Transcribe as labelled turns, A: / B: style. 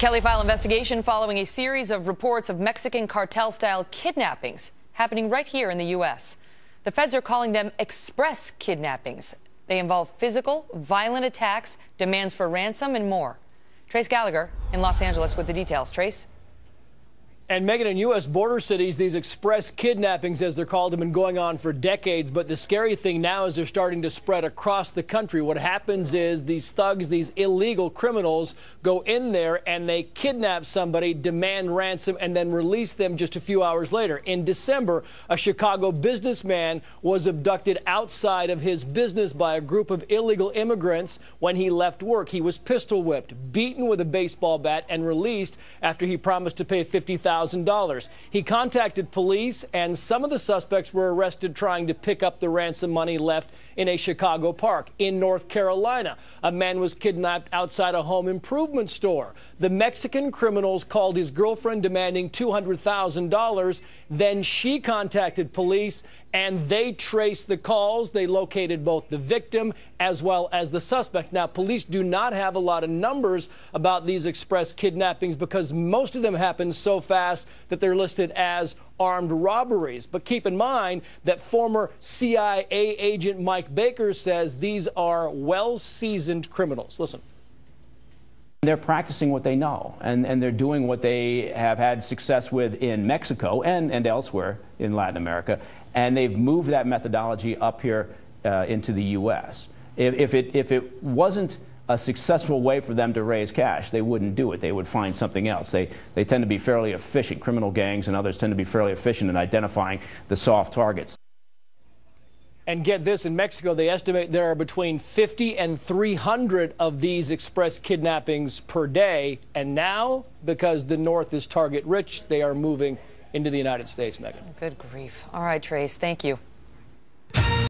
A: Kelly file investigation following a series of reports of Mexican cartel-style kidnappings happening right here in the U.S. The feds are calling them express kidnappings. They involve physical, violent attacks, demands for ransom, and more. Trace Gallagher in Los Angeles with the details. Trace?
B: And Megan, in U.S. border cities, these express kidnappings, as they're called, have been going on for decades. But the scary thing now is they're starting to spread across the country. What happens is these thugs, these illegal criminals, go in there and they kidnap somebody, demand ransom, and then release them just a few hours later. In December, a Chicago businessman was abducted outside of his business by a group of illegal immigrants when he left work. He was pistol whipped, beaten with a baseball bat, and released after he promised to pay $50,000. He contacted police, and some of the suspects were arrested trying to pick up the ransom money left in a Chicago park. In North Carolina, a man was kidnapped outside a home improvement store. The Mexican criminals called his girlfriend demanding $200,000. Then she contacted police, and they traced the calls. They located both the victim as well as the suspect. Now, police do not have a lot of numbers about these express kidnappings because most of them happen so fast that they're listed as armed robberies. But keep in mind that former CIA agent Mike Baker says these are well-seasoned criminals. Listen.
C: They're practicing what they know, and they're doing what they have had success with in Mexico and elsewhere in Latin America, and they've moved that methodology up here into the U.S. If it wasn't a successful way for them to raise cash, they wouldn't do it. They would find something else. They tend to be fairly efficient. Criminal gangs and others tend to be fairly efficient in identifying the soft targets.
B: And get this, in Mexico, they estimate there are between 50 and 300 of these express kidnappings per day. And now, because the North is target rich, they are moving into the United States, Megan.
A: Good grief. All right, Trace, thank you.